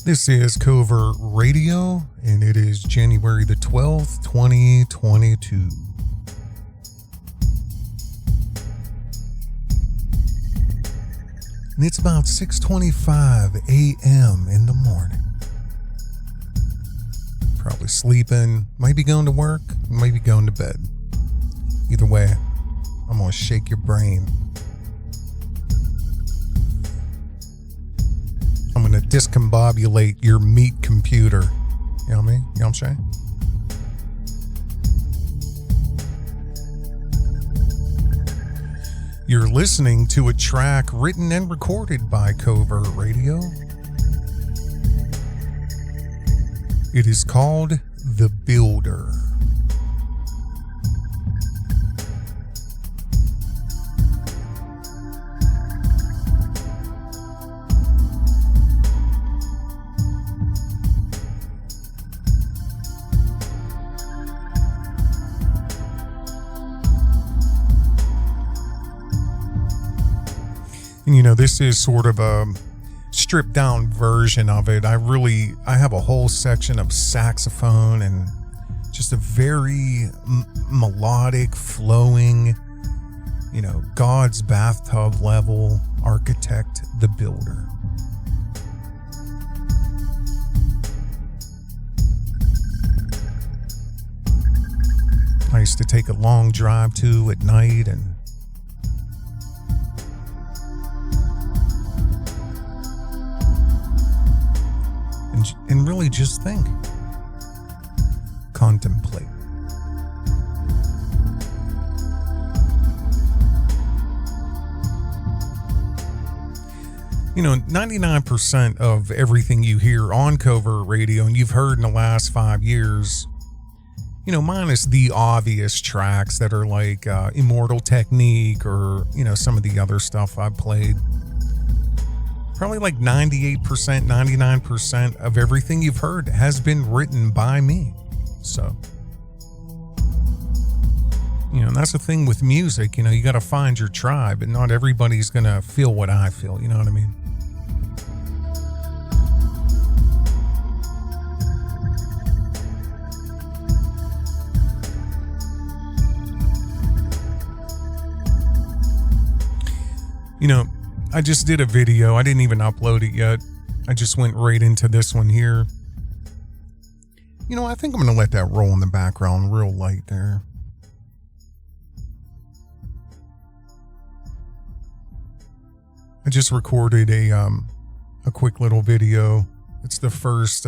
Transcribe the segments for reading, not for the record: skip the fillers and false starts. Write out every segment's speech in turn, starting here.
This is Covert Radio, and it is January the 12th, 2022. And it's about 6:25 a.m. in the morning. Probably sleeping, might be going to work, might be going to bed. Either way, I'm going to shake your brain. I'm going to discombobulate your meat computer. You know what I mean? You know what I'm saying? You're listening to a track written and recorded by Covert Radio. It is called The Builder. And you know, this is sort of a stripped down version of it. I have a whole section of saxophone and just a very melodic, flowing, you know, God's bathtub level architect, the builder. I used to take a long drive to at night and really just think, contemplate. You know, 99% of everything you hear on Covert Radio and you've heard in the last 5 years, you know, minus the obvious tracks that are like Immortal Technique or, you know, some of the other stuff I've played. Probably like 98%, 99% of everything you've heard has been written by me. So, you know, and that's the thing with music, you know, you got to find your tribe, and not everybody's going to feel what I feel. You know what I mean? You know, I just did a video. I didn't even upload it yet. I just went right into this one here. You know, I think I'm going to let that roll in the background real light there. I just recorded a quick little video. It's the first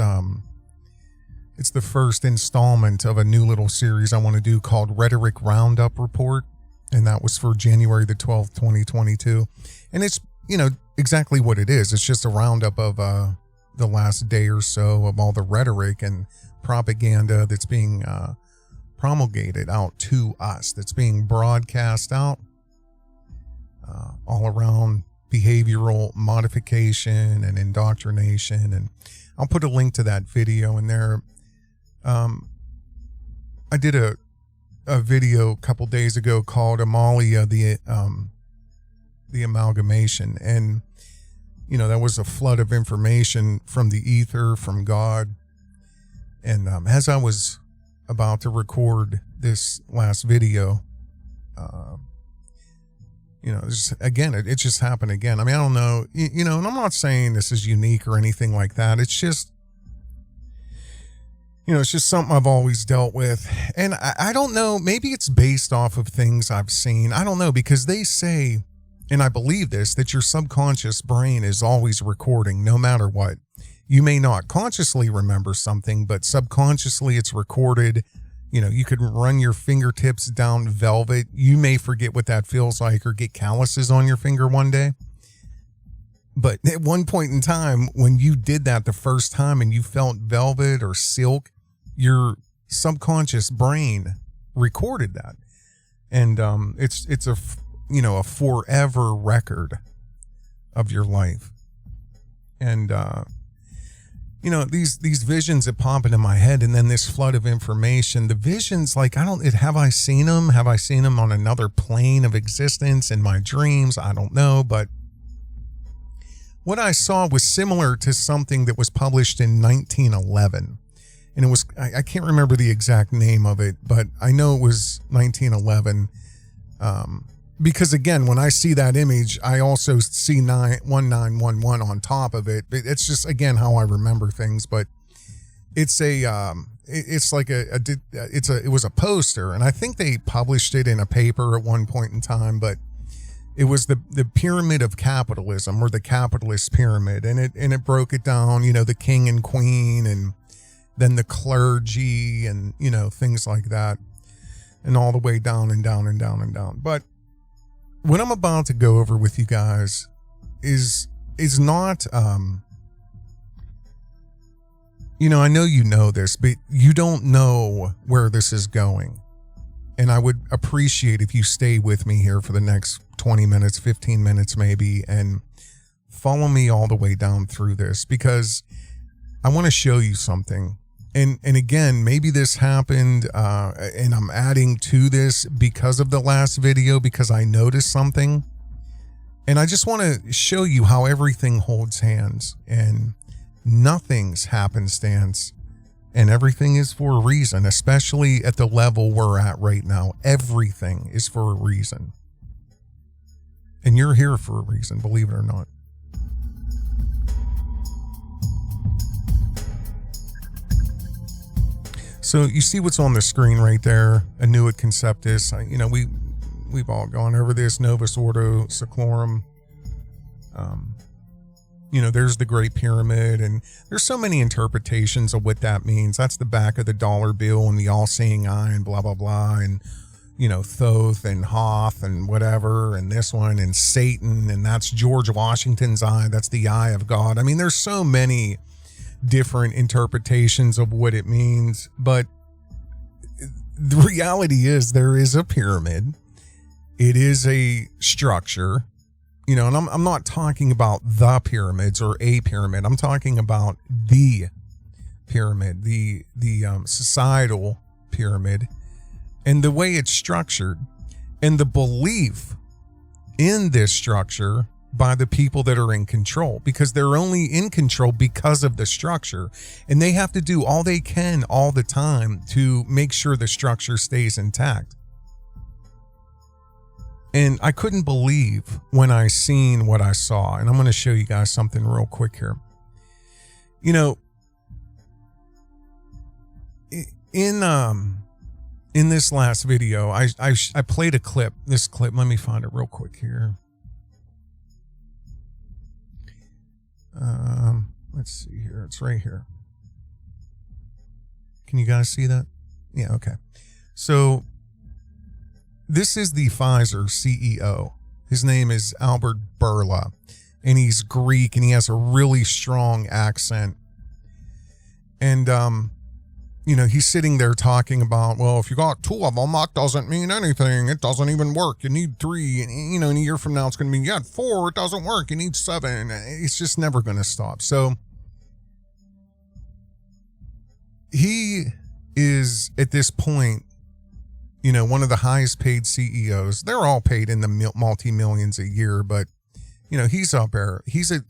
installment of a new little series I want to do called Rhetoric Roundup Report. And that was for January the 12th, 2022. And it's, you know, exactly what it is. It's just a roundup of the last day or so of all the rhetoric and propaganda that's being promulgated out to us, that's being broadcast out all around behavioral modification and indoctrination. And I'll put a link to that video in there. I did a video a couple days ago called Amalia, the amalgamation, and you know, that was a flood of information from the ether, from God. And as I was about to record this last video, you know, it just happened again. I mean, I don't know, you know, and I'm not saying this is unique or anything like that. It's just, you know, it's just something I've always dealt with. And I don't know, maybe it's based off of things I've seen. I don't know, because they say, and I believe this, that your subconscious brain is always recording no matter what. You may not consciously remember something, but subconsciously it's recorded. You know, you could run your fingertips down velvet. You may forget what that feels like or get calluses on your finger one day. But at one point in time, when you did that the first time and you felt velvet or silk, your subconscious brain recorded that. And it's a, you know, a forever record of your life. And you know, these visions that pop into my head, and then this flood of information, the visions, like, have I seen them? Have I seen them on another plane of existence in my dreams? I don't know. But what I saw was similar to something that was published in 1911. And it was, I can't remember the exact name of it, but I know it was 1911. Because again, when I see that image, I also see 1911 on top of it. It's just, again, how I remember things, but it's it's like it was a poster, and I think they published it in a paper at one point in time, but it was the pyramid of capitalism, or the capitalist pyramid. And it broke it down, the king and queen, and then the clergy, and, things like that, and all the way down and down and down and down. But what I'm about to go over with you guys is not, I know you know this, but you don't know where this is going. And I would appreciate if you stay with me here for the next 20 minutes, 15 minutes maybe, and follow me all the way down through this, because I want to show you something. And again, maybe this happened, and I'm adding to this because of the last video, because I noticed something. And I just want to show you how everything holds hands, and nothing's happenstance, and everything is for a reason, especially at the level we're at right now. Everything is for a reason. And you're here for a reason, believe it or not. So you see what's on the screen right there, Annuit Conceptus. We've all gone over this, Novus Ordo Seclorum. There's the Great Pyramid, and there's so many interpretations of what that means. That's the back of the dollar bill, and the all-seeing eye, and blah, blah, blah, and, Thoth and Hoth and whatever, and this one, and Satan, and that's George Washington's eye. That's the eye of God. I mean, there's so many different interpretations of what it means, but the reality is there is a pyramid. It is a structure, and I'm not talking about the pyramids or a pyramid. I'm talking about the pyramid, the societal pyramid, and the way it's structured, and the belief in this structure by the people that are in control, because they're only in control because of the structure, and they have to do all they can all the time to make sure the structure stays intact. And I couldn't believe when I seen what I saw, and I'm going to show you guys something real quick here. In this last video, I played a clip. This clip, let me find it real quick here. Let's see here. It's right here. Can you guys see that? Yeah, okay. So this is the Pfizer CEO. His name is Albert Bourla, and he's Greek, and he has a really strong accent. And, he's sitting there talking about, well, if you got two of them, that doesn't mean anything. It doesn't even work. You need three. And, in a year from now, it's going to mean, you had four. It doesn't work. You need seven. It's just never going to stop. So he is, at this point, one of the highest paid CEOs. They're all paid in the multi-millions a year, but, he's up there. He's at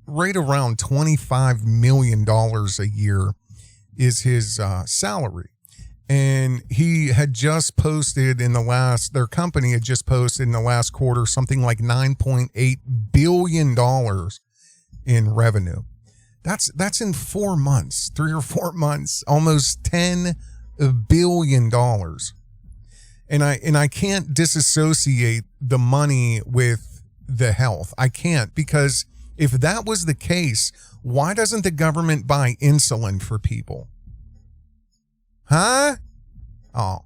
right around $25 million a year is his salary. And he had just posted their company had just posted in the last quarter something like $9.8 billion in revenue. That's in 4 months, 3 or 4 months, almost $10 billion. And I can't disassociate the money with the health. I can't, because if that was the case, why doesn't the government buy insulin for people? Huh? Oh,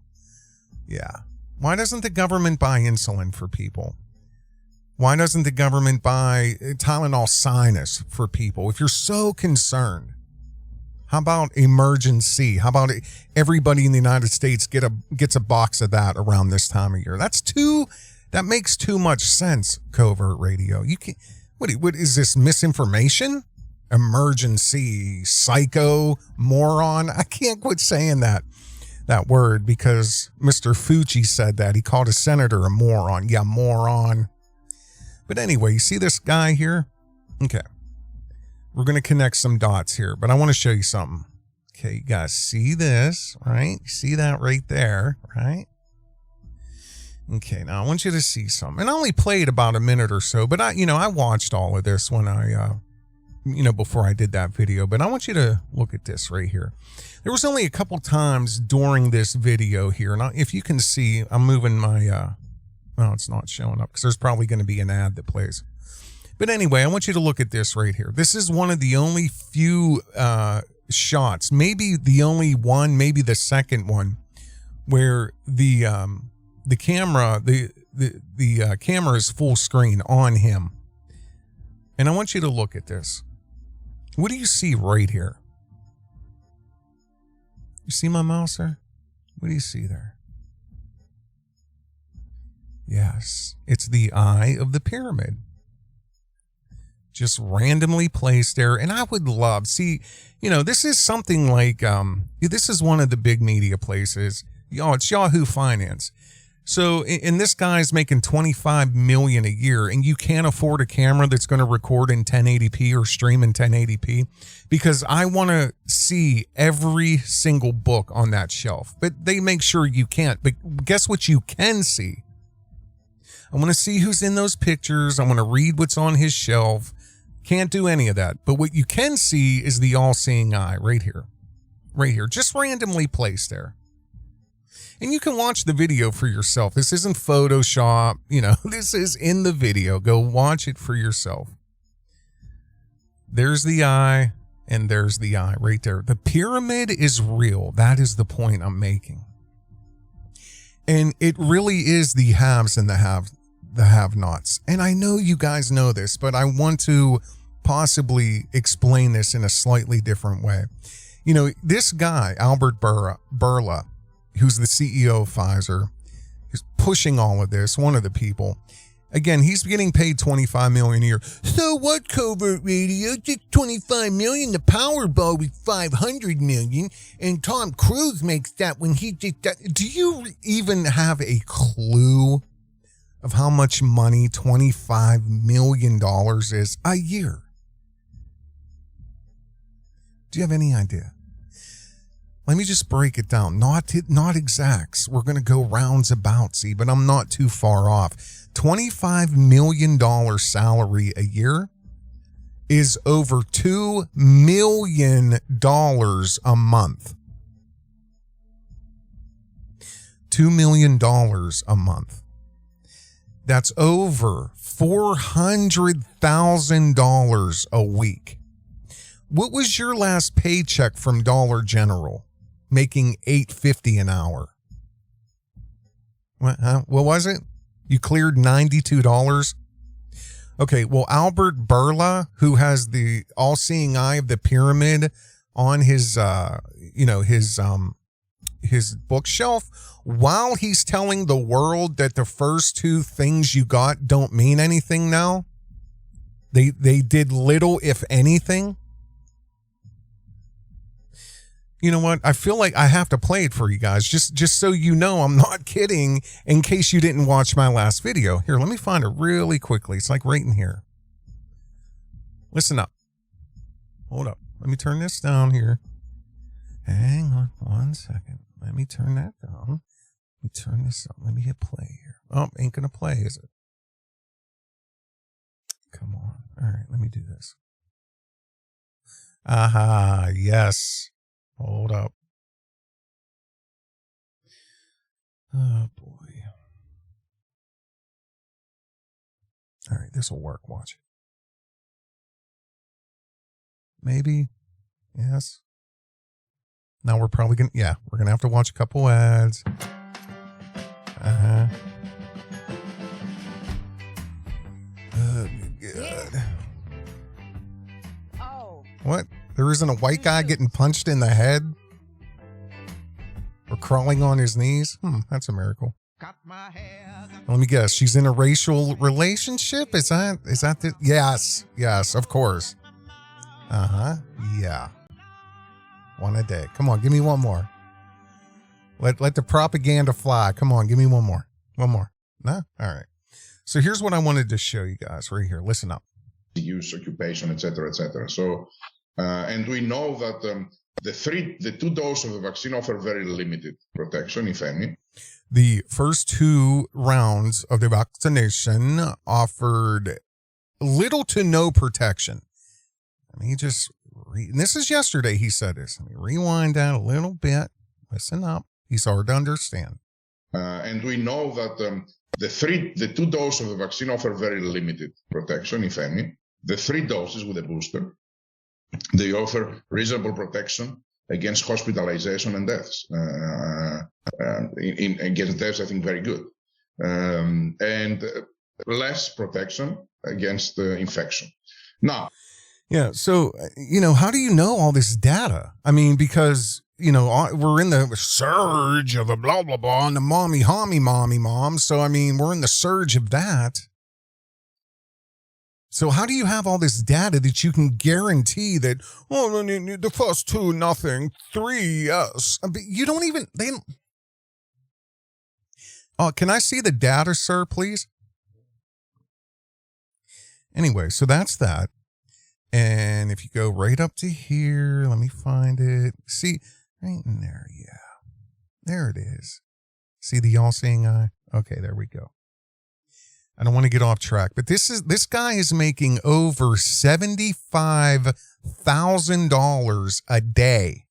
yeah. Why doesn't the government buy insulin for people? Why doesn't the government buy Tylenol Sinus for people? If you're so concerned, how about emergency? How about everybody in the United States gets a box of that around this time of year? That makes too much sense, Covert Radio. You can't. What is this, misinformation? Emergency, psycho, moron. I can't quit saying that word because Mr. Fucci said that. He called a senator a moron. Yeah, moron. But anyway, you see this guy here? Okay. We're going to connect some dots here, but I want to show you something. Okay, you guys see this, right? You see that right there, right? Okay, now I want you to see something. And I only played about a minute or so, but I watched all of this when I, before I did that video. But I want you to look at this right here. There was only a couple times during this video here. Now, if you can see, I'm moving my, well, it's not showing up because there's probably going to be an ad that plays. But anyway, I want you to look at this right here. This is one of the only few shots, maybe the only one, maybe the second one, where the camera, the camera is full screen on him. And I want you to look at this. What do you see right here? You see my mouse there? What do you see there? Yes, it's the eye of the pyramid. Just randomly placed there. And I would love, this is something like, this is one of the big media places. It's Yahoo Finance. So, and this guy's making $25 million a year, and you can't afford a camera that's going to record in 1080p or stream in 1080p, because I want to see every single book on that shelf. But they make sure you can't. But guess what you can see? I want to see who's in those pictures. I want to read what's on his shelf. Can't do any of that. But what you can see is the all-seeing eye right here. Right here. Just randomly placed there. And you can watch the video for yourself. This isn't Photoshop. This is in the video. Go watch it for yourself. There's the eye, and there's the eye right there. The pyramid is real. That is the point I'm making. And it really is the haves and the have-nots. And I know you guys know this, but I want to possibly explain this in a slightly different way. This guy, Albert Bourla, who's the CEO of Pfizer, who's pushing all of this, one of the people. Again, he's getting paid $25 million a year. So what, Covert Radio? Just $25 million. The Powerball was $500 million. And Tom Cruise makes that when he just... Do you even have a clue of how much money $25 million is a year? Do you have any idea? Let me just break it down. Not exacts. We're going to go roundabout, but I'm not too far off. $25 million salary a year is over $2 million a month. $2 million a month. That's over $400,000 a week. What was your last paycheck from Dollar General? Making $8.50 an hour. What was it? You cleared $92? Okay, well, Albert Bourla, who has the all-seeing eye of the pyramid on his bookshelf, while he's telling the world that the first two things you got don't mean anything now, they did little, if anything. You know what? I feel like I have to play it for you guys, just so you know I'm not kidding, in case you didn't watch my last video. Here, let me find it really quickly. It's like right in here. Listen up. Hold up. Let me turn this down here. Hang on 1 second. Let me turn that down. Let me turn this up. Let me hit play here. Oh, ain't gonna play, is it? Come on. All right, let me do this. Aha, yes. Hold up. Oh, boy. All right, this will work. Watch. Maybe. Yes. Now we're probably going to... Yeah, we're going to have to watch a couple ads. Uh-huh. Oh, God. Oh. What? There isn't a white guy getting punched in the head? Or crawling on his knees? That's a miracle. Let me guess. She's in a racial relationship? Is that the... Yes. Yes, of course. Uh-huh. Yeah. One a day. Come on, give me one more. Let the propaganda fly. Come on, give me one more. One more. No? All right. So here's what I wanted to show you guys right here. Listen up. use, occupation, etc., etc. So, and we know that the two doses of the vaccine offer very limited protection, if any. The first 2 rounds of the vaccination offered little to no protection. Let me just and this is yesterday he said this. Let me rewind that a little bit. Listen up. He's hard to understand. And we know that the 2 doses of the vaccine offer very limited protection, if any. The 3 doses with a booster, they offer reasonable protection against hospitalization and deaths. Against deaths, I think very good. And less protection against infection. Now, yeah, so, how do you know all this data? I mean, because, we're in the surge of a blah, blah, blah, and the mommy, mom. So, I mean, we're in the surge of that. So how do you have all this data that you can guarantee that, the first 2, nothing, 3, yes. But you don't even, can I see the data, sir, please? Anyway, so that's that. And if you go right up to here, let me find it. See, right in there, yeah. There it is. See the all-seeing eye? Okay, there we go. I don't want to get off track, but this guy is making over $75,000 a day.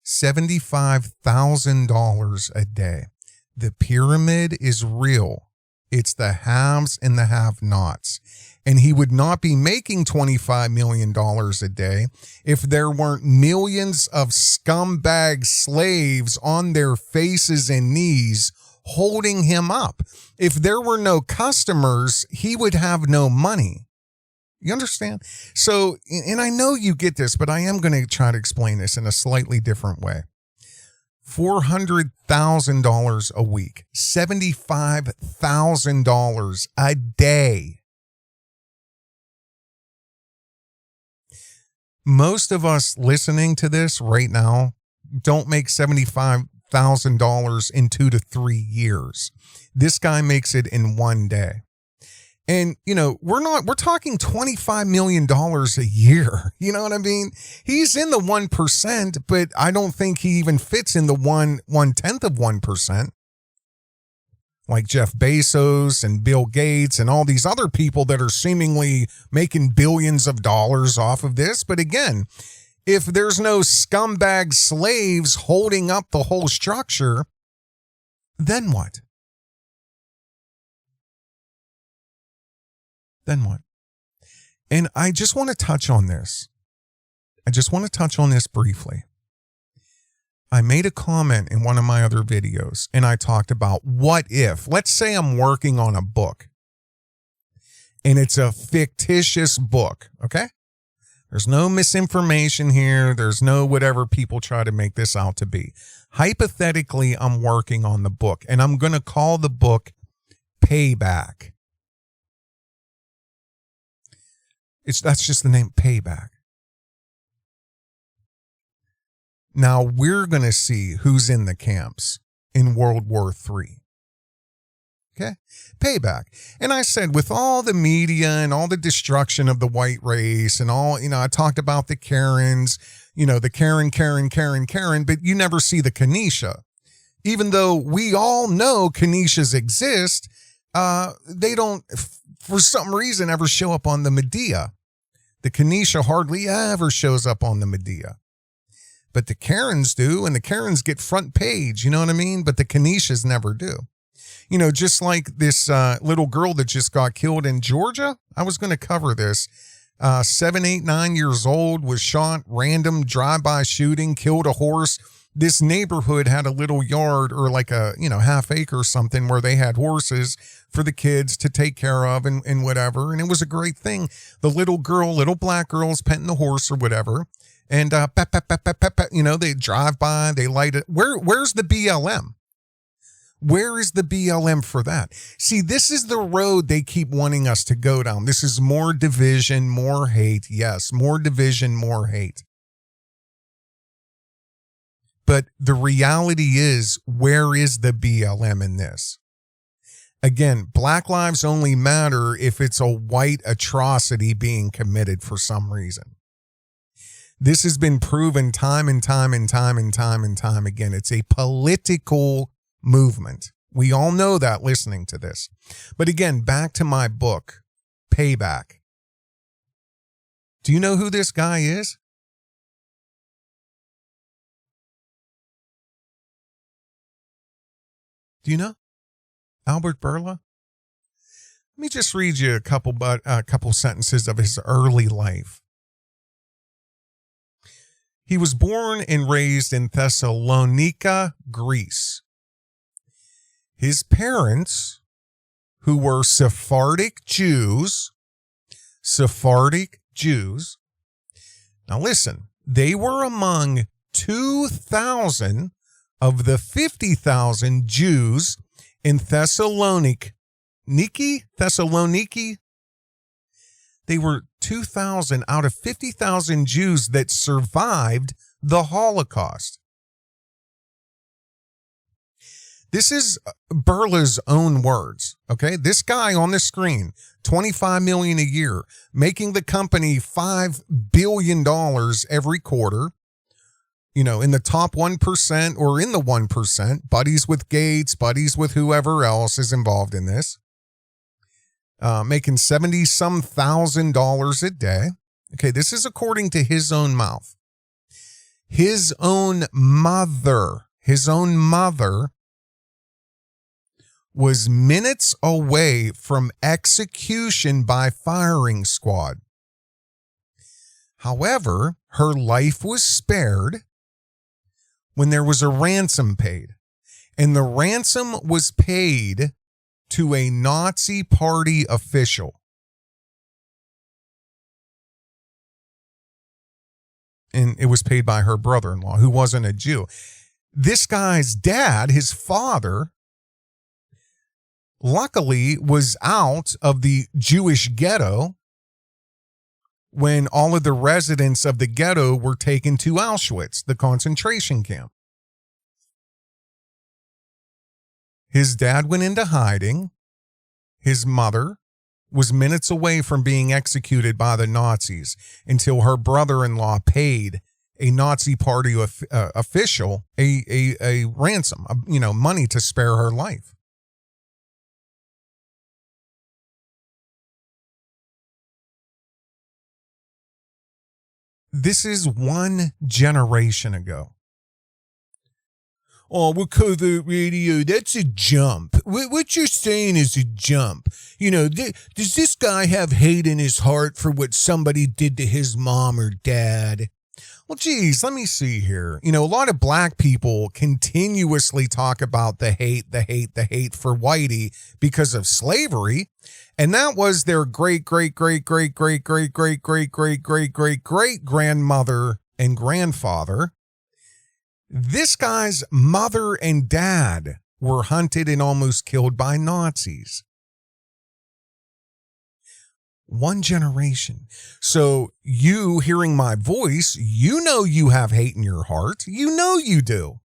$75,000 a day. The pyramid is real. It's the haves and the have-nots. And he would not be making $25 million a day if there weren't millions of scumbag slaves on their faces and knees holding him up. If there were no customers, he would have no money. You understand? So, and I know you get this, but I am going to try to explain this in a slightly different way. $400,000 a week, $75,000 a day. Most of us listening to this right now don't make $75,000 in 2 to 3 years. This guy makes it in 1 day. And, we're talking $25 million a year. You know what I mean? He's in the 1%, but I don't think he even fits in the 1/10 of 1%. Like Jeff Bezos and Bill Gates and all these other people that are seemingly making billions of dollars off of this. But again, if there's no scumbag slaves holding up the whole structure, then what? Then what? And I just want to touch on this. Briefly. I made a comment in one of my other videos, and I talked about what if, let's say I'm working on a book, and it's a fictitious book, okay? There's no misinformation here. There's no whatever people try to make this out to be. Hypothetically, I'm working on the book, and I'm going to call the book Payback. That's just the name, Payback. Now we're going to see who's in the camps in World War III. Okay? Payback. And I said, with all the media and all the destruction of the white race and all, I talked about the Karens, the Karen, but you never see the Kenesha. Even though we all know Keneshas exist, they don't, for some reason, ever show up on the Medea. The Kenesha hardly ever shows up on the Medea. But the Karens do, and the Karens get front page, you know what I mean? But the Keneshas never do. Just like this little girl that just got killed in Georgia. I was going to cover this. 7, 8, 9 years old, was shot, random drive-by shooting, killed a horse. This neighborhood had a little yard or like a, half acre or something where they had horses for the kids to take care of and whatever. And it was a great thing. The little black girl's petting the horse or whatever. And they drive by, they light it. Where's the BLM? Where is the BLM for that? See, this is the road they keep wanting us to go down. This is more division, more hate. Yes, more division, more hate. But the reality is, where is the BLM in this? Again, black lives only matter if it's a white atrocity being committed for some reason. This has been proven time and time and time and time and time again. It's a political movement. We all know that listening to this. But again, back to my book, Payback. Do you know who this guy is? Do you know? Albert Bourla? Let me just read you a couple sentences of his early life. He was born and raised in Thessalonica, Greece. His parents, who were Sephardic Jews, now listen, they were among 2,000 of the 50,000 Jews in Thessaloniki. They were 2,000 out of 50,000 Jews that survived the Holocaust. This is Bourla's own words, okay? This guy on the screen, $25 million a year, making the company $5 billion every quarter, you know, in the top 1% or in the 1%, buddies with Gates, buddies with whoever else is involved in this, making $70-some thousand a day. Okay, this is according to his own mouth. His own mother was minutes away from execution by firing squad. However, her life was spared when there was a ransom paid. And the ransom was paid to a Nazi party official. And it was paid by her brother-in-law, who wasn't a Jew. This guy's dad, his father, luckily was out of the Jewish ghetto when all of the residents of the ghetto were taken to Auschwitz, the concentration camp. His dad went into hiding. His mother was minutes away from being executed by the Nazis until her brother-in-law paid a Nazi party official a ransom, money to spare her life. This is one generation ago. Oh, we're Covert Radio. That's a jump. What you're saying is a jump. You know, does this guy have hate in his heart for what somebody did to his mom or dad? Well, geez, let me see here. You know, a lot of black people continuously talk about the hate for whitey because of slavery. And that was their great grandmother and grandfather. This guy's mother and dad were hunted and almost killed by Nazis. One generation. So you hearing my voice, you know you have hate in your heart. You know you do.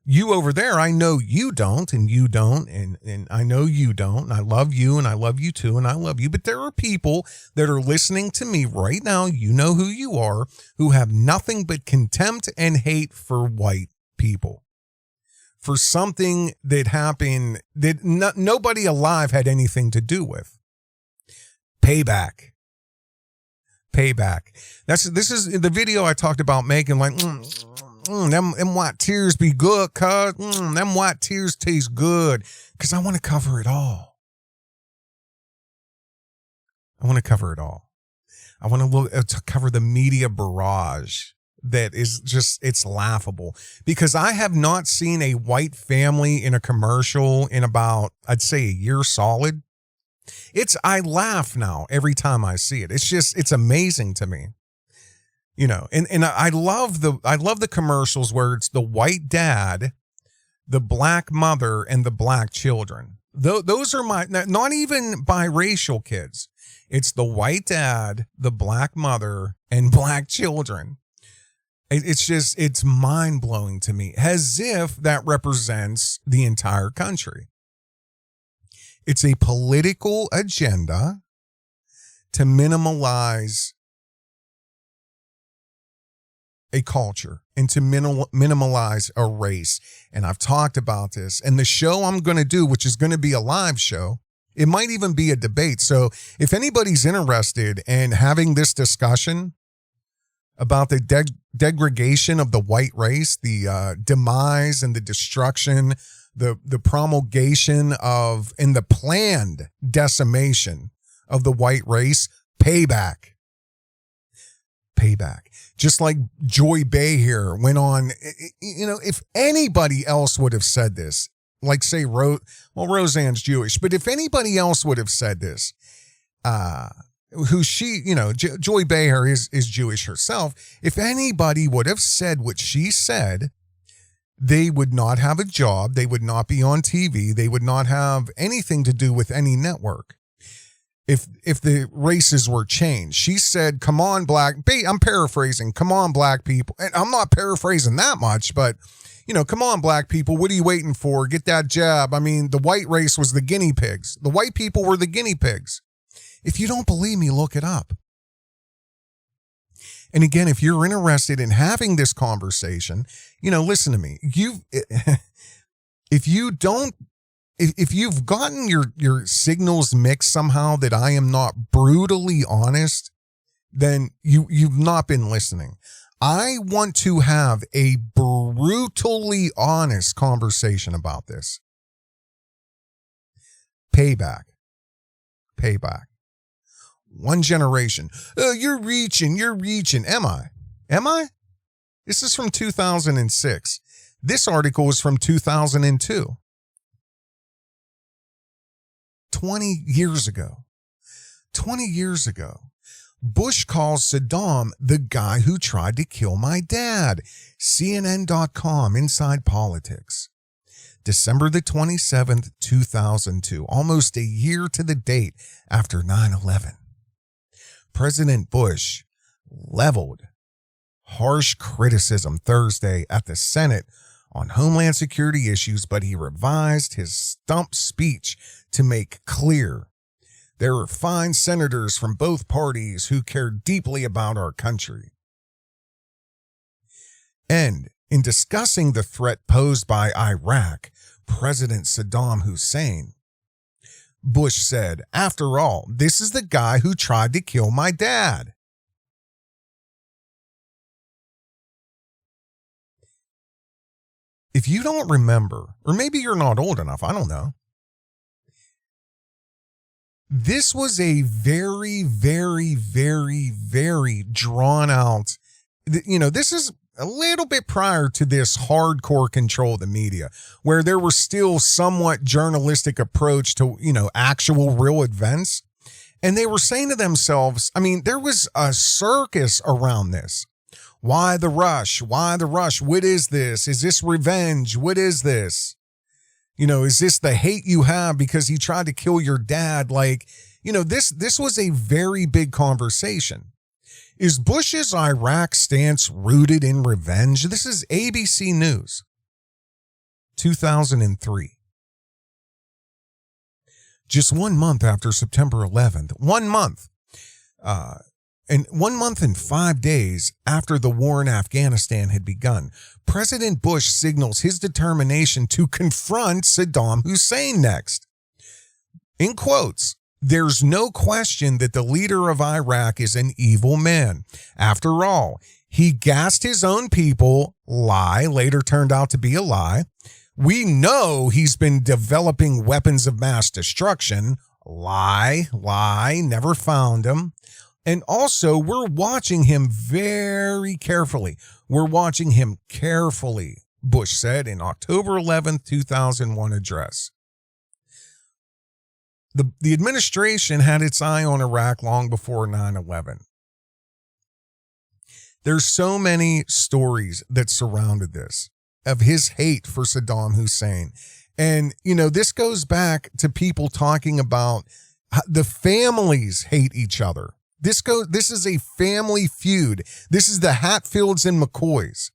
You over there, I know you don't, and you don't, and I know you don't, and I love you, and I love you too, and I love you. But there are people that are listening to me right now, you know who you are, who have nothing but contempt and hate for white people. For something that happened that nobody alive had anything to do with. Payback. This is the video I talked about making, like, them white tears be good, cuz. Them white tears taste good. Because I want to cover it all. I want to cover to cover the media barrage that is just, it's laughable. Because I have not seen a white family in a commercial in about, I'd say, a year solid. I laugh now every time I see it. It's amazing to me. You know, and I love the commercials where it's the white dad, the black mother, and the black children. Those are not even biracial kids. It's the white dad, the black mother, and black children. It's mind blowing to me, as if that represents the entire country. It's a political agenda to minimalize a culture and to minimalize a race. And I've talked about this. And the show I'm going to do, which is going to be a live show, it might even be a debate. So if anybody's interested in having this discussion about the degradation of the white race, the demise and the destruction, the promulgation of, and the planned decimation of the white race, payback. Just like Joy Behar went on, if anybody else would have said this, like say, Roseanne's Jewish, but if anybody else would have said this, Joy Behar is Jewish herself. If anybody would have said what she said, they would not have a job. They would not be on TV. They would not have anything to do with any network. If the races were changed, she said, come on, I'm paraphrasing, come on, black people. And I'm not paraphrasing that much, but, come on, black people, what are you waiting for? Get that jab. I mean, the white race was the guinea pigs. The white people were the guinea pigs. If you don't believe me, look it up. And again, if you're interested in having this conversation, listen to me. If you've gotten your signals mixed somehow that I am not brutally honest, then you've not been listening. I want to have a brutally honest conversation about this. Payback. One generation. Oh, you're reaching. Am I? This is from 2006. This article is from 2002. 20 years ago, Bush calls Saddam the guy who tried to kill my dad. CNN.com, Inside Politics. December the 27th, 2002, almost a year to the date after 9/11. President Bush leveled harsh criticism Thursday at the Senate on Homeland Security issues, but he revised his stump speech to make clear there are fine senators from both parties who care deeply about our country. And in discussing the threat posed by Iraq, President Saddam Hussein, Bush said, after all, this is the guy who tried to kill my dad. If you don't remember, or maybe you're not old enough, I don't know. This was a very, very, very, very drawn out, this is a little bit prior to this hardcore control of the media, where there was still somewhat journalistic approach to, actual real events. And they were saying to themselves, there was a circus around this. Why the rush? What is this? Is this revenge? What is this? Is this the hate you have because he tried to kill your dad? This was a very big conversation. Is Bush's Iraq stance rooted in revenge? This is ABC News, 2003. Just 1 month after September 11th, 1 month. And 1 month and 5 days after the war in Afghanistan had begun, President Bush signals his determination to confront Saddam Hussein next. In quotes, there's no question that the leader of Iraq is an evil man. After all, he gassed his own people, lie, later turned out to be a lie. We know he's been developing weapons of mass destruction, lie, never found him. And also, we're watching him very carefully. Bush said in October 11th, 2001 address. The administration had its eye on Iraq long before 9/11. There's so many stories that surrounded this of his hate for Saddam Hussein. And, this goes back to people talking about the families hate each other. This is a family feud. This is the Hatfields and McCoys.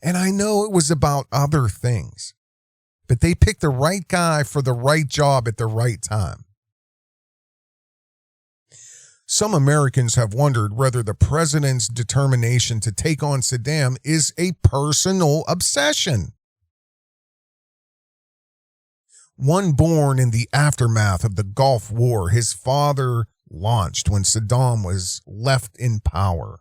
And I know it was about other things, but they picked the right guy for the right job at the right time. Some Americans have wondered whether the president's determination to take on Saddam is a personal obsession. One born in the aftermath of the Gulf War, his father launched when Saddam was left in power.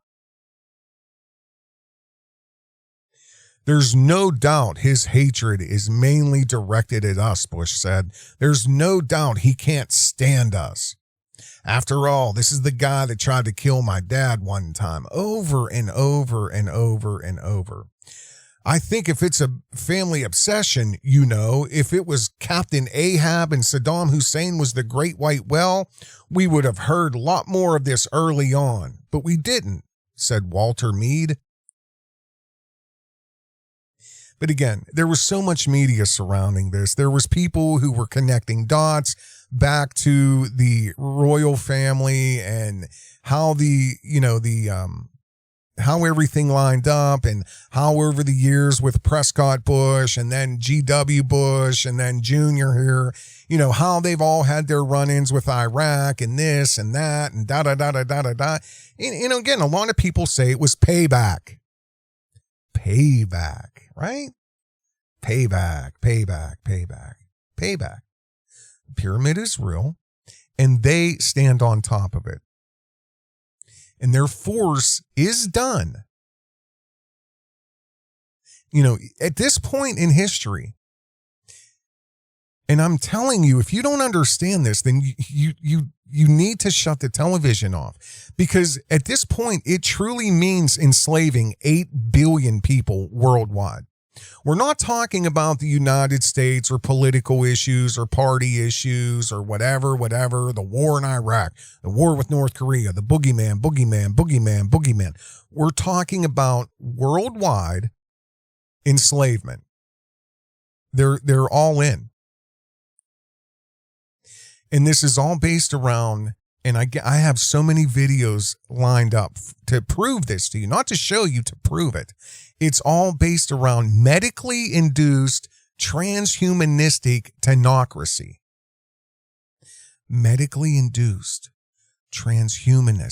There's no doubt his hatred is mainly directed at us, Bush said. There's no doubt he can't stand us. After all, this is the guy that tried to kill my dad one time, over and over and over and over. I think if it's a family obsession, if it was Captain Ahab and Saddam Hussein was the Great White Whale, we would have heard a lot more of this early on. But we didn't, said Walter Mead. But again, there was so much media surrounding this. There was people who were connecting dots back to the royal family and how how everything lined up, and how over the years with Prescott Bush and then G.W. Bush and then Junior here, how they've all had their run-ins with Iraq and this and that and da-da-da-da-da-da-da. And again, a lot of people say it was payback. Payback, right? Payback. The pyramid is real, and they stand on top of it. And their force is done. At this point in history, and I'm telling you, if you don't understand this, then you need to shut the television off, because at this point, it truly means enslaving 8 billion people worldwide. We're not talking about the United States or political issues or party issues or whatever, the war in Iraq, the war with North Korea, the boogeyman. We're talking about worldwide enslavement. They're all in. And this is all based around, and I have so many videos lined up to prove this to you, not to show you, to prove it. It's all based around medically induced transhumanistic technocracy. Medically induced transhuman,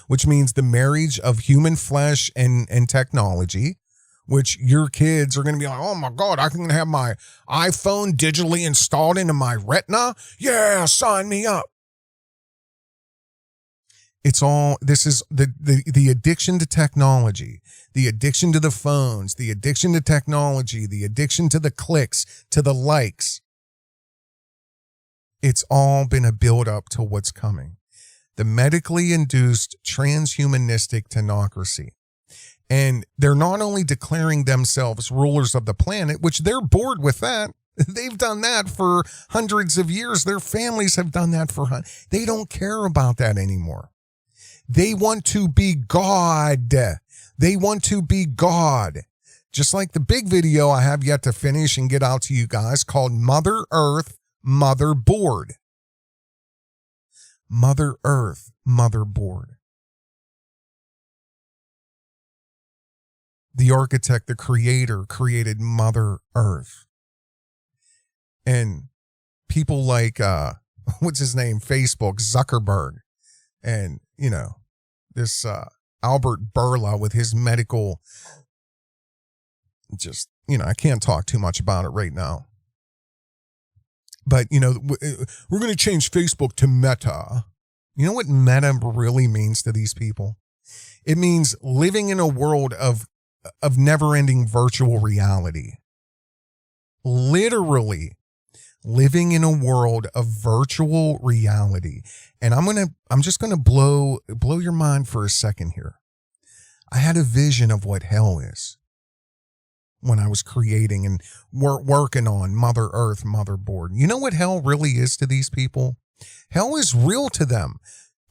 which means the marriage of human flesh and technology, which your kids are going to be like, oh my God, I can have my iPhone digitally installed into my retina? Yeah, sign me up. It's all, this is the addiction to technology, the addiction to the phones, the addiction to technology, the addiction to the clicks, to the likes. It's all been a build up to what's coming. The medically induced transhumanistic technocracy. And they're not only declaring themselves rulers of the planet, which they're bored with that. They've done that for hundreds of years. Their families have done that they don't care about that anymore. They want to be God. They want to be God. Just like the big video I have yet to finish and get out to you guys called Mother Earth, Motherboard. Mother Earth, Motherboard. The architect, the creator, created Mother Earth. And people like, what's his name? Facebook, Zuckerberg. And, this Albert Bourla with his medical, I can't talk too much about it right now. But, we're going to change Facebook to Meta. You know what Meta really means to these people? It means living in a world of never-ending virtual reality. Literally living in a world of virtual reality. And I'm just going to blow your mind for a second here. I had a vision of what hell is when I was creating and working on Mother Earth, Motherboard. You know what hell really is to these people? Hell is real to them.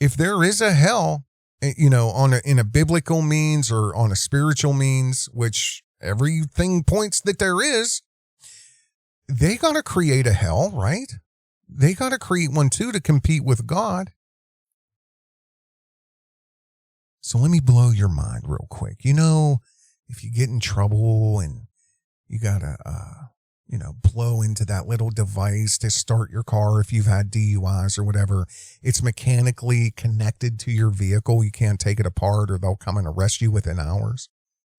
If there is a hell, in a biblical means or on a spiritual means, which everything points that there is, they got to create a hell, right? They got to create one too to compete with God. So let me blow your mind real quick. If you get in trouble and, You got to, blow into that little device to start your car if you've had DUIs or whatever. It's mechanically connected to your vehicle. You can't take it apart or they'll come and arrest you within hours.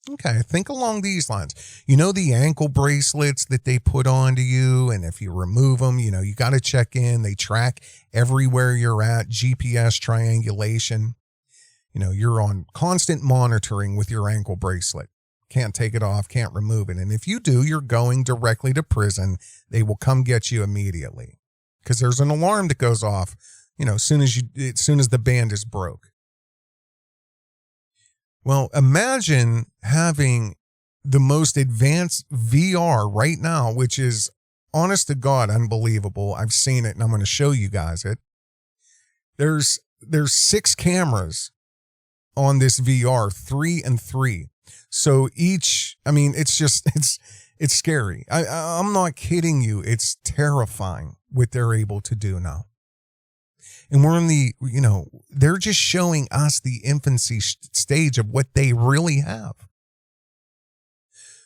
Okay, think along these lines. You know the ankle bracelets that they put onto you, and if you remove them, you got to check in. They track everywhere you're at, GPS triangulation. You're on constant monitoring with your ankle bracelet. Can't take it off, can't remove it. And if you do, you're going directly to prison. They will come get you immediately because there's an alarm that goes off, as soon as the band is broke. Well, imagine having the most advanced VR right now, which is honest to God, unbelievable. I've seen it and I'm going to show you guys it. There's 6 cameras on this VR, 3 and 3. So each, it's scary. I'm not kidding you. It's terrifying what they're able to do now. And we're in they're just showing us the infancy stage of what they really have.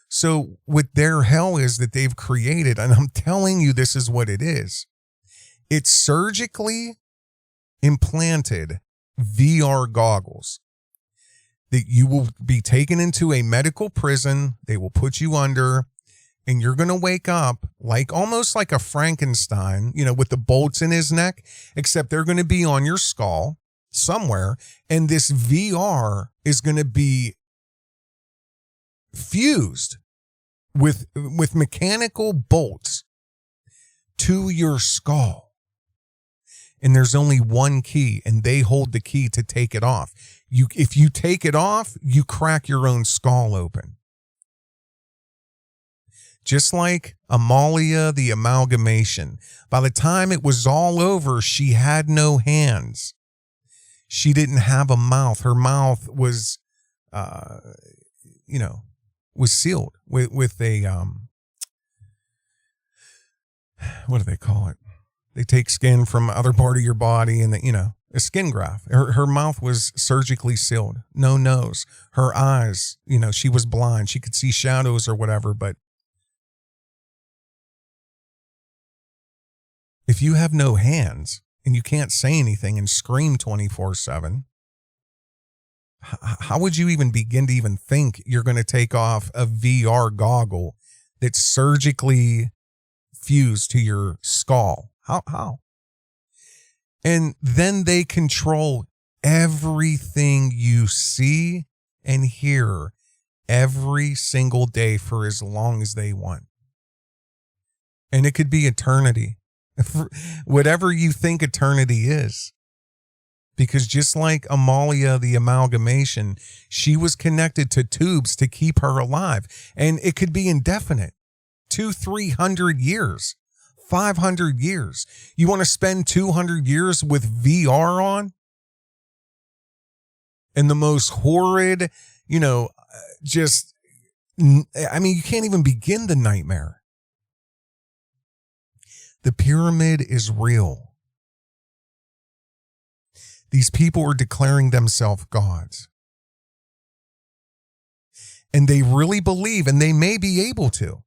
So what their hell is that they've created, and I'm telling you, this is what it is. It's surgically implanted VR goggles that you will be taken into a medical prison. They will put you under, and you're going to wake up almost like a Frankenstein, with the bolts in his neck, except they're going to be on your skull somewhere. And this VR is going to be fused with mechanical bolts to your skull. And there's only one key, and they hold the key to take it off. If you take it off, you crack your own skull open. Just like Amalia the Amalgamation. By the time it was all over, she had no hands. She didn't have a mouth. Her mouth was, was sealed with a, what do they call it? They take skin from other part of your body and, a skin graft. Her mouth was surgically sealed. No nose. Her eyes, she was blind. She could see shadows or whatever. But if you have no hands and you can't say anything and scream 24/7, how would you even begin to even think you're going to take off a VR goggle that's surgically fused to your skull? How? And then they control everything you see and hear every single day for as long as they want. And it could be eternity. Whatever you think eternity is. Because just like Amalia the Amalgamation, she was connected to tubes to keep her alive. And it could be indefinite. 200-300 years. 500 years. You want to spend 200 years with VR on? And the most horrid, you can't even begin the nightmare. The pyramid is real. These people are declaring themselves gods. And they really believe, and they may be able to.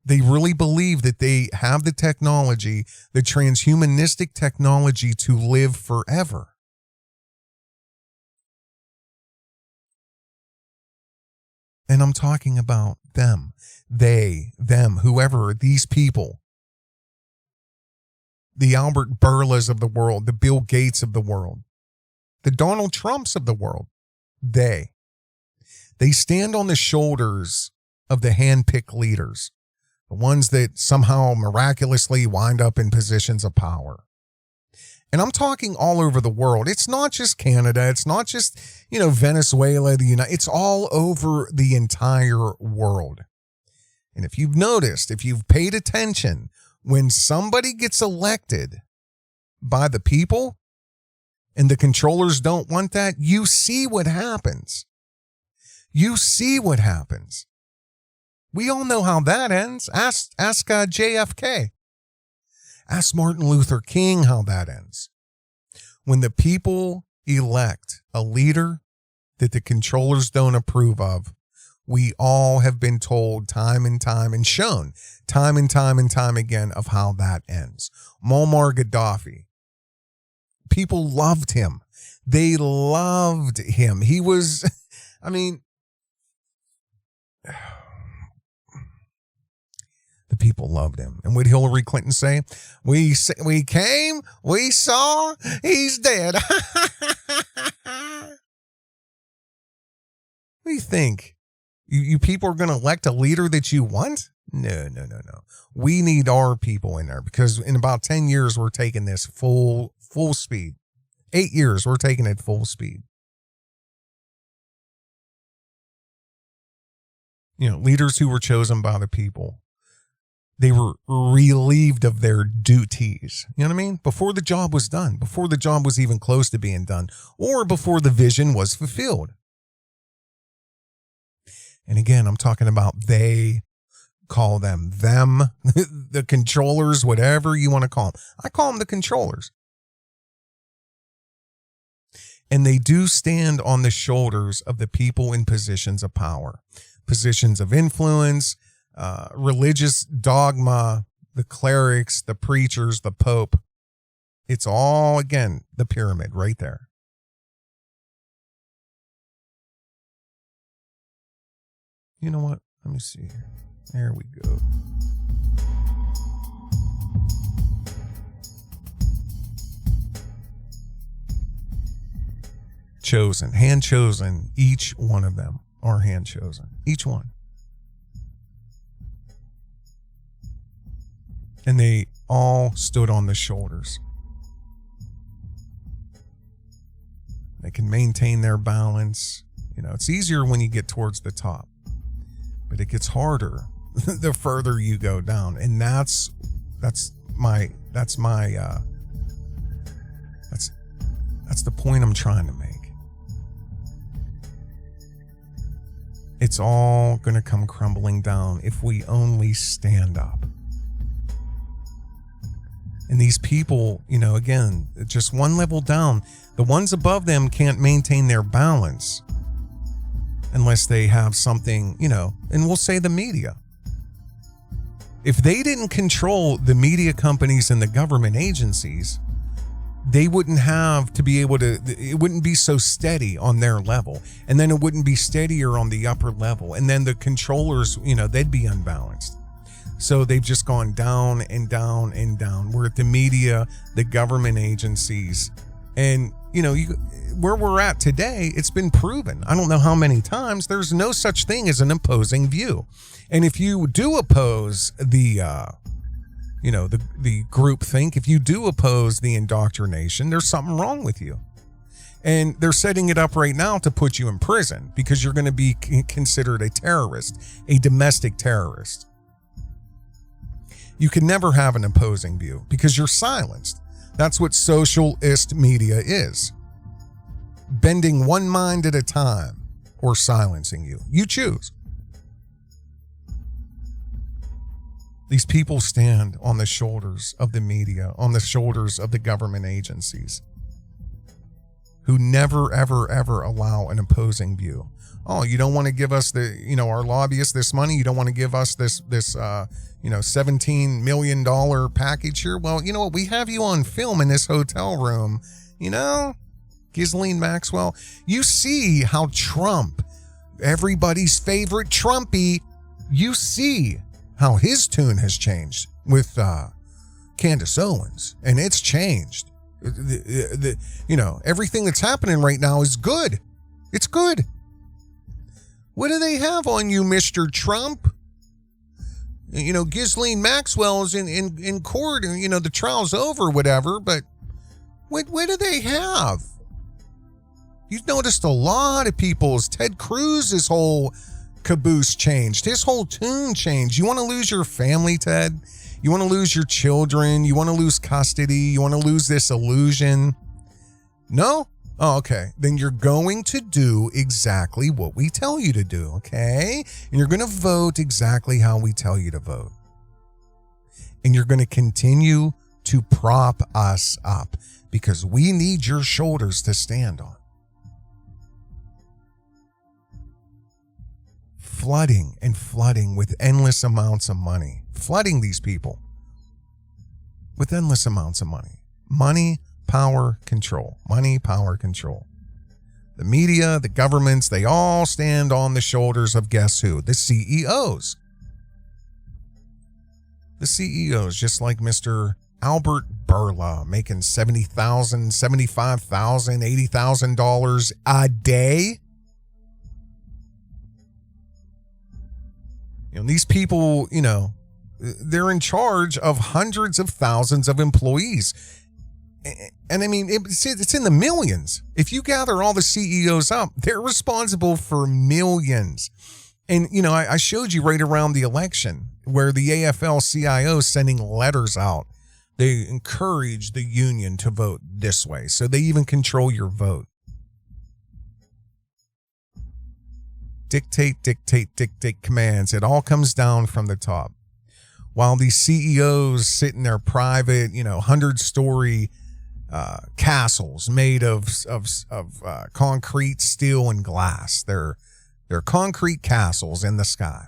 They really believe that they have the technology, the transhumanistic technology to live forever. And I'm talking about them, they, them, whoever, these people. The Albert Bourlas of the world, the Bill Gates of the world, the Donald Trumps of the world. They stand on the shoulders of the hand-picked leaders. The ones that somehow miraculously wind up in positions of power. And I'm talking all over the world. It's not just Canada. It's not just, Venezuela, it's all over the entire world. And if you've noticed, if you've paid attention, when somebody gets elected by the people and the controllers don't want that, you see what happens. You see what happens. We all know how that ends. Ask JFK. Ask Martin Luther King how that ends. When the people elect a leader that the controllers don't approve of, We all have been told time and time and shown time and time again of how that ends. Muammar Gaddafi. People loved him. They loved him. He was, I mean, the people loved him. And what did Hillary Clinton say? We came, we saw, he's dead. What do you think? You people are going to elect a leader that you want? No. We need our people in there because in about 10 years, we're taking this full speed. 8 years, we're taking it full speed. You know, leaders who were chosen by the people, they were relieved of their duties. You know what I mean? Before the job was done, before the job was even close to being done, or before the vision was fulfilled. And again, I'm talking about they, call them, the controllers, whatever you want to call them. I call them the controllers. And they do stand on the shoulders of the people in positions of power, positions of influence, religious dogma, the clerics, the preachers, the Pope. It's all, again, the pyramid right there. You know what? Let me see here. There we go. Chosen, hand chosen, each one of them are hand chosen, each one. And they all stood on the shoulders. They can maintain their balance. You know, it's easier when you get towards the top, but it gets harder the further you go down. And that's the point I'm trying to make. It's all going to come crumbling down if we only stand up. And these people, you know, again, just one level down, the ones above them can't maintain their balance unless they have something, you know, and we'll say the media. If they didn't control the media companies and the government agencies, they wouldn't have to be able to, it wouldn't be so steady on their level. And then it wouldn't be steadier on the upper level. And then the controllers, you know, they'd be unbalanced. So they've just gone down and down and down. We're at the media, the government agencies. And, you know, where we're at today, it's been proven. I don't know how many times, there's no such thing as an opposing view. And if you do oppose the group think, if you do oppose the indoctrination, there's something wrong with you. And they're setting it up right now to put you in prison because you're going to be considered a terrorist, a domestic terrorist. You can never have an opposing view because you're silenced. That's what socialist media is. Bending one mind at a time or silencing you. You choose. These people stand on the shoulders of the media, on the shoulders of the government agencies, who never, ever, ever allow an opposing view. Oh, you don't want to give us our lobbyists this money? You don't want to give us this $17 million package here? Well, you know what? We have you on film in this hotel room. You know, Ghislaine Maxwell, you see how Trump, everybody's favorite Trumpy, you see how his tune has changed with Candace Owens, and it's changed. Everything that's happening right now is good. It's good. What do they have on you, Mr. Trump? You know, Ghislaine Maxwell is in court, and, you know, the trial's over, whatever, but what do they have? You've noticed a lot of people's, Ted Cruz's whole caboose changed. His whole tune changed. You want to lose your family, Ted? You want to lose your children? You want to lose custody? You want to lose this illusion? No? Oh, okay. Then you're going to do exactly what we tell you to do, okay? And you're going to vote exactly how we tell you to vote. And you're going to continue to prop us up because we need your shoulders to stand on. flooding and flooding with endless amounts of money, flooding these people with endless amounts of money. Money, power, control. Money, power, control. The media, the governments, they all stand on the shoulders of guess who? The CEOs. The CEOs, just like Mr. Albert Bourla, making $70,000, $75,000, $80,000 a day. These people, they're in charge of hundreds of thousands of employees. And I mean, it's in the millions. If you gather all the CEOs up, they're responsible for millions. And, I showed you right around the election where the AFL-CIO is sending letters out. They encourage the union to vote this way. So they even control your vote. Dictate commands. It all comes down from the top. While these CEOs sit in their private, 100-story castles made of concrete, steel, and glass. They're concrete castles in the sky.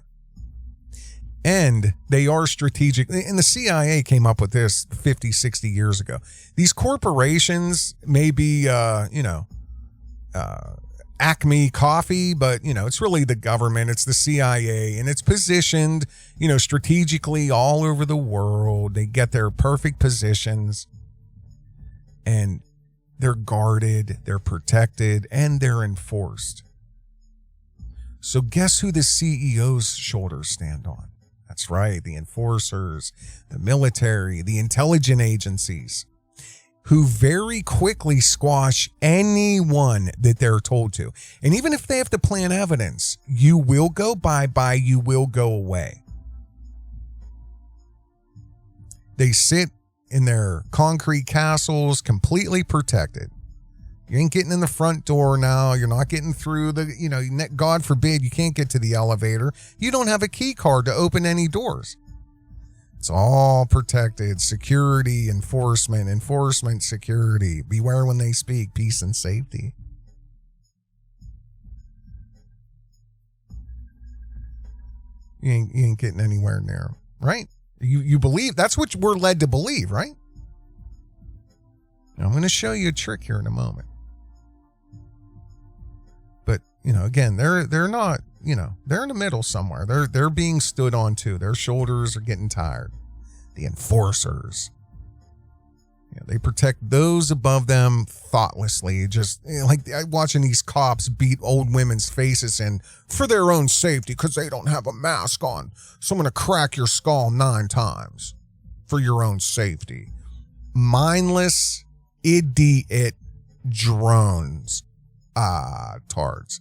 And they are strategic. And the CIA came up with this 50, 60 years ago. These corporations may be, Acme Coffee, but, it's really the government. It's the CIA, and it's positioned, strategically all over the world. They get their perfect positions, and they're guarded, they're protected, and they're enforced. So guess who the CEO's shoulders stand on? That's right, the enforcers, the military, the intelligence agencies, who very quickly squash anyone that they're told to. And even if they have to plant evidence, you will go bye-bye, you will go away. They sit in their concrete castles, completely protected. You ain't getting in the front door now. You're not getting through the, God forbid, you can't get to the elevator. You don't have a key card to open any doors. It's all protected. Security, enforcement, security. Beware when they speak. Peace and safety. You ain't getting anywhere near, right? You believe, that's what we're led to believe, right? Now, I'm going to show you a trick here in a moment. But, again, they're not, they're in the middle somewhere. They're being stood on too. Their shoulders are getting tired. The enforcers. They protect those above them thoughtlessly, just like watching these cops beat old women's faces in for their own safety because they don't have a mask on. So I'm going to crack your skull 9 times for your own safety. Mindless, idiot drones. Tards.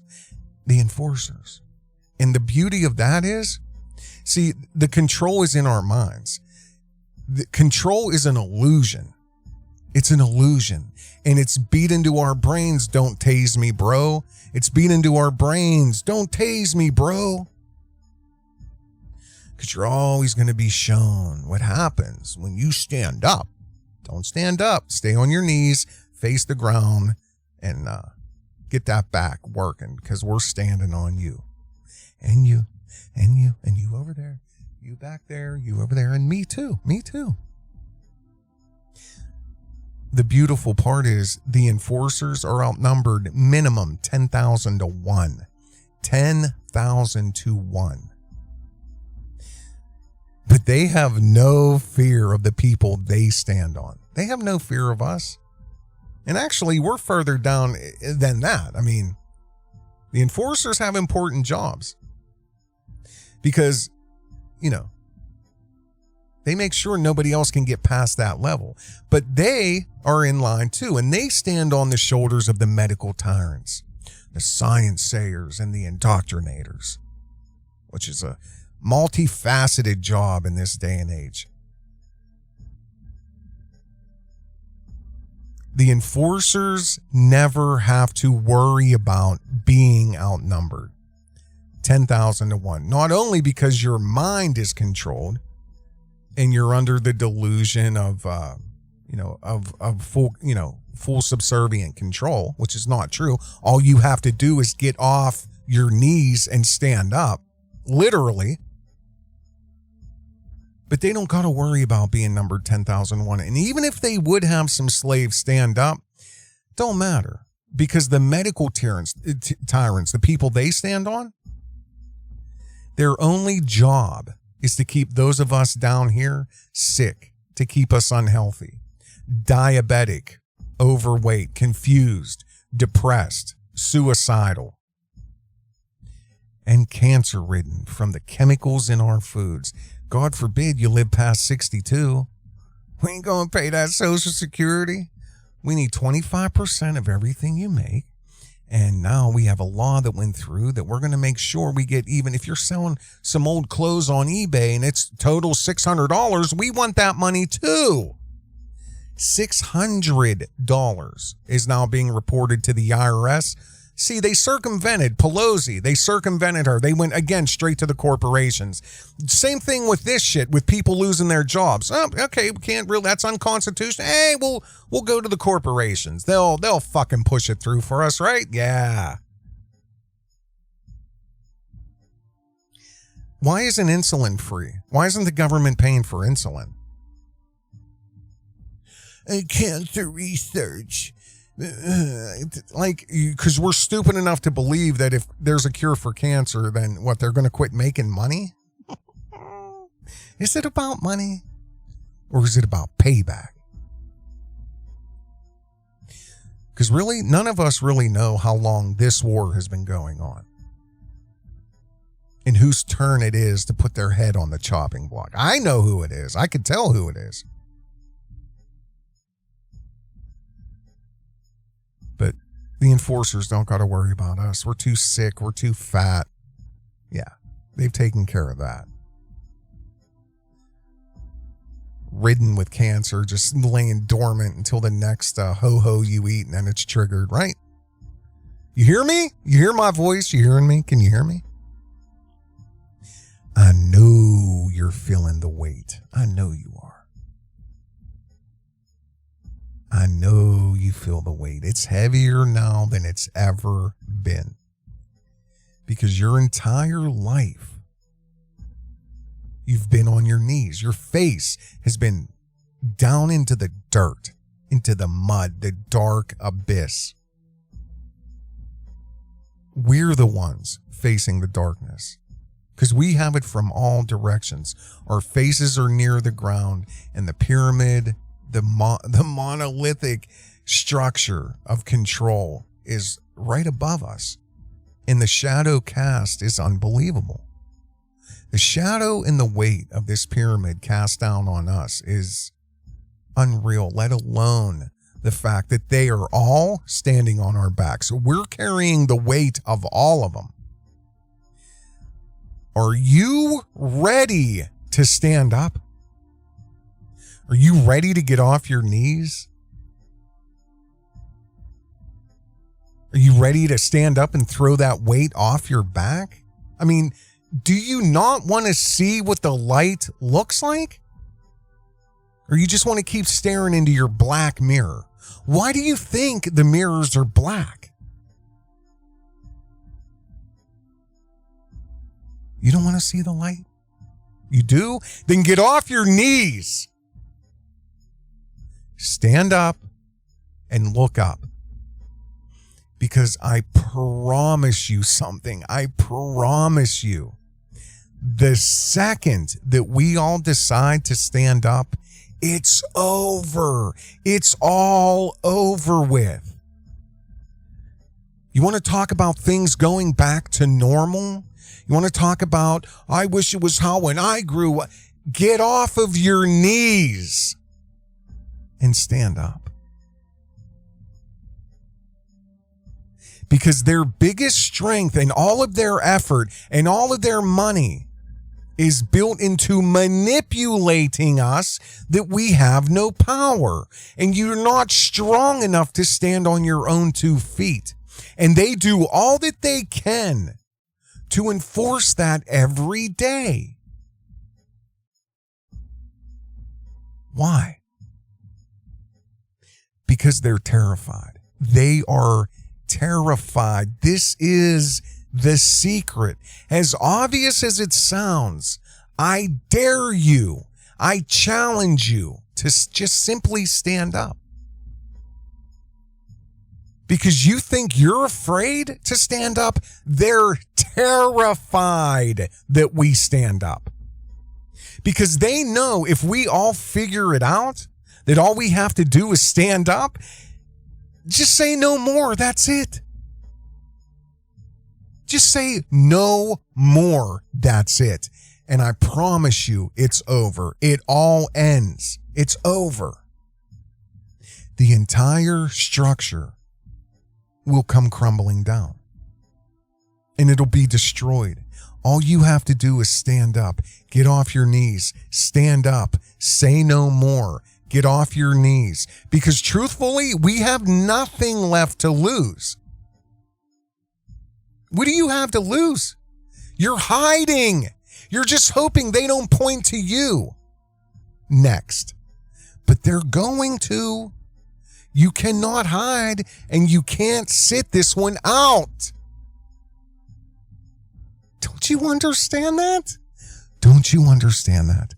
The enforcers. And the beauty of that is, see, the control is in our minds. The control is an illusion. It's an illusion. And it's beat into our brains, don't tase me, bro. It's beat into our brains, don't tase me, bro. Because you're always going to be shown what happens when you stand up. Don't stand up. Stay on your knees, face the ground, and get that back working because we're standing on you. And you, and you, and you over there. You back there, you over there, and me too. The beautiful part is the enforcers are outnumbered minimum 10,000 to 1. 10,000 to 1. But they have no fear of the people they stand on. They have no fear of us. And actually, we're further down than that. I mean, the enforcers have important jobs. Because, they make sure nobody else can get past that level. But they are in line too, and they stand on the shoulders of the medical tyrants, the science sayers, and the indoctrinators, which is a multifaceted job in this day and age. The enforcers never have to worry about being outnumbered. 10,000 to 1. Not only because your mind is controlled and you're under the delusion of full subservient control, which is not true. All you have to do is get off your knees and stand up. literally. But they don't got to worry about being numbered 10,001. And even if they would have some slaves stand up, don't matter. Because the medical tyrants, the people they stand on, their only job is to keep those of us down here sick, to keep us unhealthy, diabetic, overweight, confused, depressed, suicidal, and cancer-ridden from the chemicals in our foods. God forbid you live past 62. We ain't going to pay that Social Security. We need 25% of everything you make. And now we have a law that went through that we're going to make sure we get, even if you're selling some old clothes on eBay and it's total $600, we want that money too. $600 is now being reported to the IRS. See, they circumvented Pelosi. They circumvented her. They went, again, straight to the corporations. Same thing with this shit, with people losing their jobs. Oh, okay, we can't really, that's unconstitutional. Hey, we'll go to the corporations. They'll fucking push it through for us, right? Yeah. Why isn't insulin free? Why isn't the government paying for insulin? Cancer research. Like, because we're stupid enough to believe that if there's a cure for cancer, then what, they're going to quit making money? Is it about money? Or is it about payback? Because really, none of us really know how long this war has been going on. And whose turn it is to put their head on the chopping block. I know who it is. I could tell who it is. But the enforcers don't got to worry about us. We're too sick. We're too fat. Yeah, they've taken care of that. Ridden with cancer, just laying dormant until the next ho-ho you eat, and then it's triggered, right? You hear me? You hear my voice? You hearing me? Can you hear me? I know you're feeling the weight. I know you are. I know you feel the weight. It's heavier now than it's ever been. Because your entire life, you've been on your knees. Your face has been down into the dirt, into the mud, the dark abyss. We're the ones facing the darkness. Because we have it from all directions. Our faces are near the ground, and the pyramid, the monolithic structure of control is right above us. And the shadow cast is unbelievable. The shadow and the weight of this pyramid cast down on us is unreal, let alone the fact that they are all standing on our backs. So we're carrying the weight of all of them. Are you ready to stand up? Are you ready to get off your knees? Are you ready to stand up and throw that weight off your back? I mean, do you not want to see what the light looks like? Or you just want to keep staring into your black mirror? Why do you think the mirrors are black? You don't want to see the light? You do? Then get off your knees. Stand up and look up. Because I promise you something. I promise you. The second that we all decide to stand up, it's over. It's all over with. You want to talk about things going back to normal? You want to talk about, I wish it was how when I grew up. Get off of your knees and stand up. Because their biggest strength and all of their effort and all of their money is built into manipulating us that we have no power. And you're not strong enough to stand on your own 2 feet. And they do all that they can to enforce that every day. Why? Because they're terrified. They are terrified. This is the secret. As obvious as it sounds, I dare you, I challenge you to just simply stand up. Because you think you're afraid to stand up, they're terrified that we stand up. Because they know if we all figure it out, that all we have to do is stand up, just say no more, that's it. Just say no more, that's it. And I promise you, it's over. It all ends. It's over. The entire structure will come crumbling down. And it'll be destroyed. All you have to do is stand up. Get off your knees. Stand up. Say no more. Get off your knees. Because truthfully, we have nothing left to lose. What do you have to lose? You're hiding. You're just hoping they don't point to you next. But they're going to. You cannot hide, and you can't sit this one out. Don't you understand that? Don't you understand that?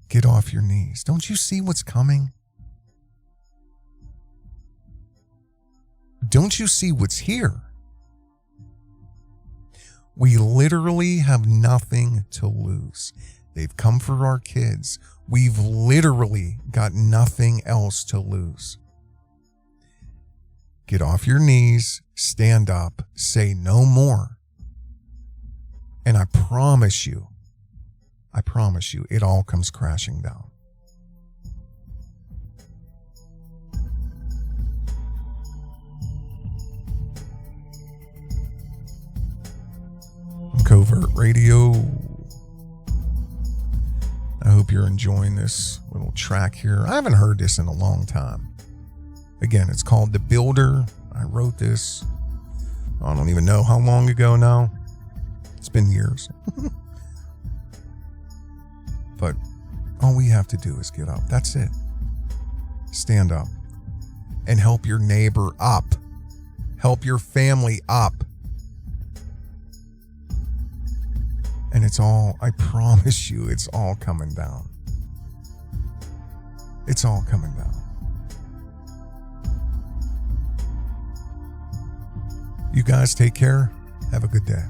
Get off your knees. Don't you see what's coming? Don't you see what's here? We literally have nothing to lose. They've come for our kids. We've literally got nothing else to lose. Get off your knees, stand up, say no more. And I promise you, it all comes crashing down. Covert Radio. I hope you're enjoying this little track here. I haven't heard this in a long time. Again, it's called The Builder. I wrote this, I don't even know how long ago now. It's been years. But all we have to do is get up. That's it. Stand up and help your neighbor up. Help your family up. And it's all, I promise you, it's all coming down. It's all coming down. You guys take care. Have a good day.